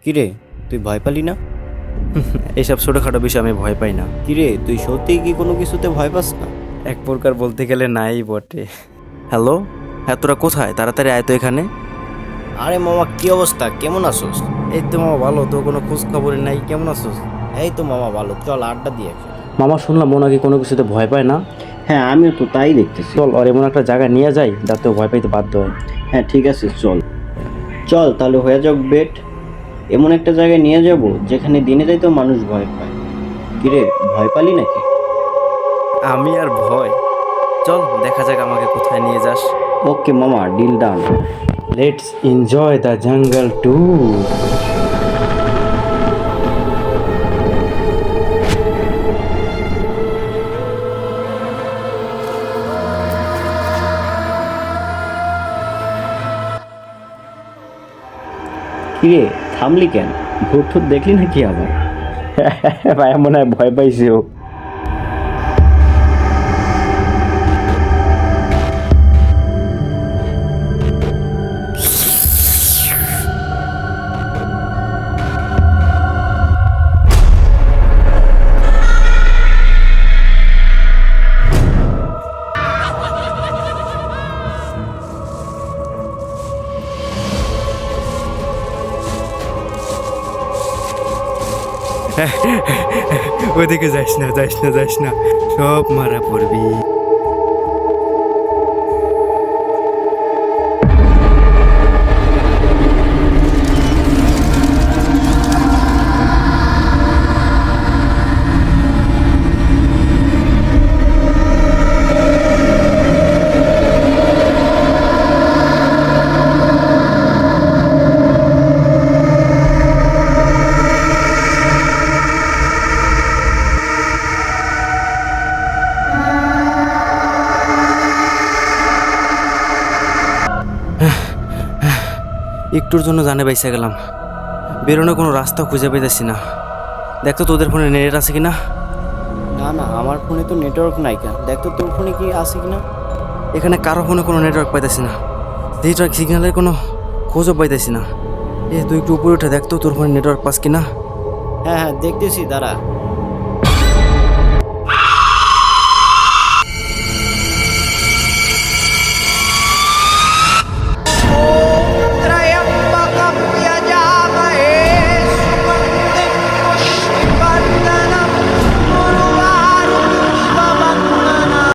কিরে, তুই ভয় পালি না? এইসব ছোটোখাটো বিষয় আমি ভয় পাই না। কিরে, তুই সত্যিই কি কোনো কিছুতে ভয় পাস না? এক প্রকার বলতে গেলে নাই বটে। হ্যালো, হ্যাঁ তোরা কোথায়? তাড়াতাড়ি আয় তো এখানে। আরে মামা, কি অবস্থা? কেমন আছোস? এই তো মামা ভালো, তো কোনো খোঁজ খবরই নাই, কেমন আছোস? এই তো মামা ভালো, চল আড্ডা দিয়ে আসি। মামা শুনলাম ও নাকি কোনো কিছুতে ভয় পায় না। হ্যাঁ, আমিও তো তাই দেখতেছি। চল আর এমন একটা জায়গায় নিয়ে যাই যাতে ও ভয় পাইতে বাধ্য হয়। হ্যাঁ ঠিক আছে, চল চল তাহলে হয়ে যাক বেট। এমন একটা জায়গায় নিয়ে যাব যেখানে দিনে যাইতেও মানুষ ভয় পায়। কিরে, ভয় পালি নাকি? আমি আর ভয়? চল দেখা যাক আমাকে কোথায় নিয়ে যাস। ওকে মামা, deal done. Let's enjoy the jungle tour. কিরে, থামলি কেন? ভূত টুত দেখলি নাকি আবার? ভাই মনে হয় ভয় পাইছে ও। ওদিকে যাস না, যাস না, যাস না, সব মারা পড়বি। একটুর জন্য জানে বাইসা গেলাম। বেরোনোর কোনো রাস্তা খুঁজে পাইতেছি না। দেখতো তোদের ফোনে নেট আছে কিনা। না না, আমার ফোনে তো নেটওয়ার্ক নাই। কেন দেখ তো তোর ফোনে কি আছে কিনা। এখানে কারো ফোনে কোনো নেটওয়ার্ক পাইতেছি না। নেটওয়ার্ক সিগন্যালের কোনো খোঁজও পাইতেছি না। তুই একটু উপরে উঠে দেখতো তোর ফোনে নেটওয়ার্ক পাস কিনা। হ্যাঁ হ্যাঁ, দেখতেছি, দাঁড়া।